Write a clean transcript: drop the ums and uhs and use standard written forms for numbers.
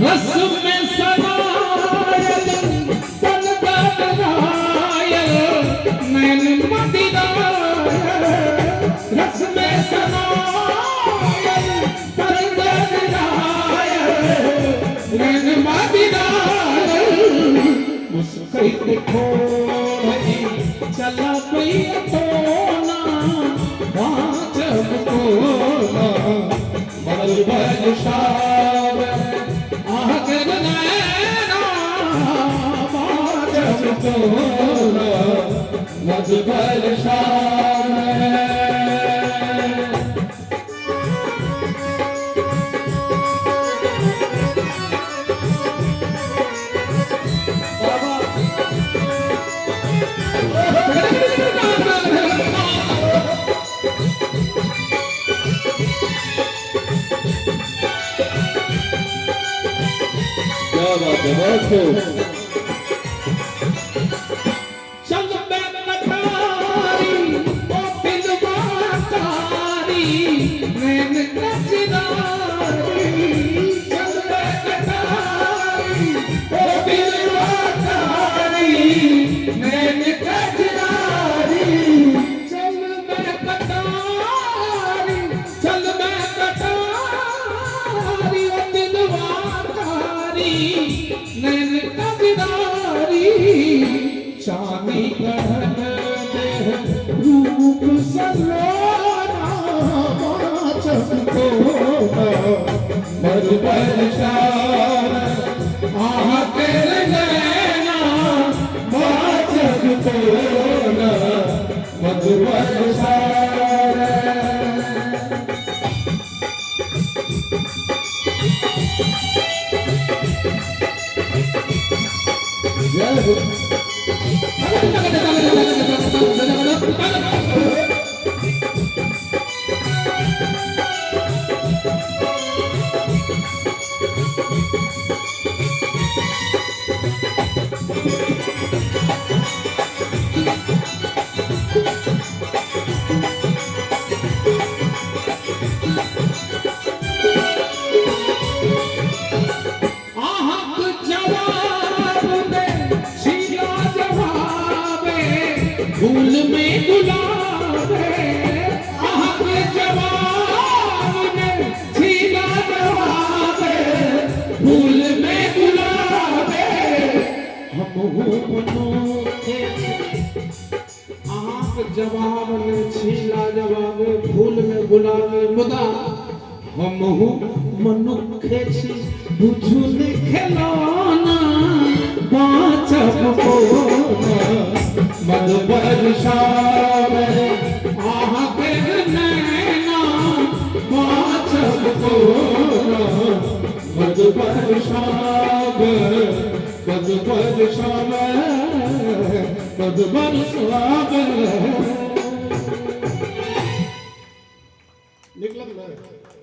रस में सरायल तन गदरायल नैन मदिरायल रस में सरायल तन गदरायल नैन मदिरायल मुस्कुराई देखो नहीं चला कोई तोना बाजब को बल बल शार आकर नैना बाजब को बल बल शार क्या बात है बहुत खूब चल मैं कटारी ओ दिलवा तारी नैन कजरारी चल मैं कटारी ओ दिलवा तारी नैन कजरारी चल मैं कटारी चल मैं कटारी ओ दिलवा नैन कजरारी चांदी गहन देह रूप सलोना बाजब को मधुबर शार आह तेरे नैना बाजब को मधुबर शार फूल में गुलाबे आहक जवाब ने छीना जवाबे फूल में गुलाबे हम मनुखे आहक जवाब ने छीना जवाबे फूल में गुलाबे मुदा हम मनुखे छी बुझुन खिलौना बाजब को मधुबर शार आह तेरे नैना बाजब को मधुबर शार मधुबर शार मधुबर शार